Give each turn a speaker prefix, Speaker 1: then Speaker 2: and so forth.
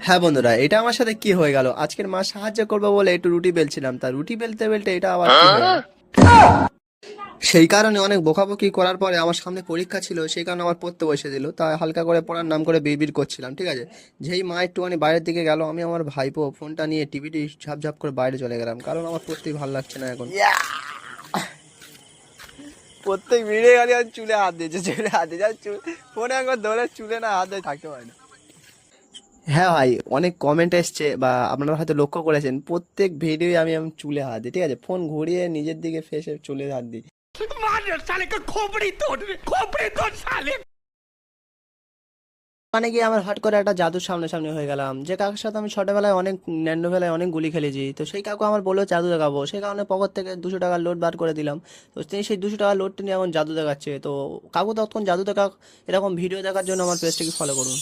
Speaker 1: হ্যাঁ বন্ধুরা, এটা আমার সাথে কি হয়ে গেল? আজকের মা সাহায্য করবে বলে একটু রুটি বেলছিলাম, তা রুটি বেলতে বেলতে এটা আবার কি হয়ে গেল? সেই কারণে অনেক বকাবকি করার পরে আমার সামনে পরীক্ষা ছিল, সেই কারণে আমার পড়তে বসে দিল। তাই হালকা করে পড়ার নাম করে বিড়বিড় করছিলাম, ঠিক আছে। যেই মা একটুখানি বাইরের দিকে গেল, আমি আমার ভাইপো ফোনটা নিয়ে টিভিটি ঝাপঝাপ করে বাইরে চলে গেলাম, কারণ আমার পড়তেই ভালো লাগছে না এখন। প্রত্যেক ভিডিও খালি আর চুলে হাত দিয়েছে, চুলে হাত দিয়েছে, আর ফোনে একবার ধরে চুলে না হাত দিয়ে থাকতে পারে না। হ্যাঁ ভাই, অনেক কমেন্ট এসছে বা আপনারা হয়তো লক্ষ্য করেছেন, প্রত্যেক ভিডিওই আমি আমি চুলে হাত দিই, ঠিক আছে। ফোন ঘুরিয়ে নিজের দিকে ফেসে চুলে হাত দিই। মানে কি আমার হট করে একটা জাদুর সামনে সামনে হয়ে গেলাম, যে কাকুর সাথে আমি ছোটবেলায় অনেক ন্যান্ডোবেলায় অনেক গুলি খেলেছি। তো সেই কাকু আমার বললো জাদু দেখাবো, সেই কারণে পকেট থেকে 200 টাকার নোট বার করে দিলাম। তো তিনি সেই 200 টাকার নোটটি নিয়ে এখন জাদু দেখাচ্ছে। তো কাকু তখন জাদু দেখা এরকম ভিডিও দেখার জন্য আমার পেজটাকে ফলো করুন।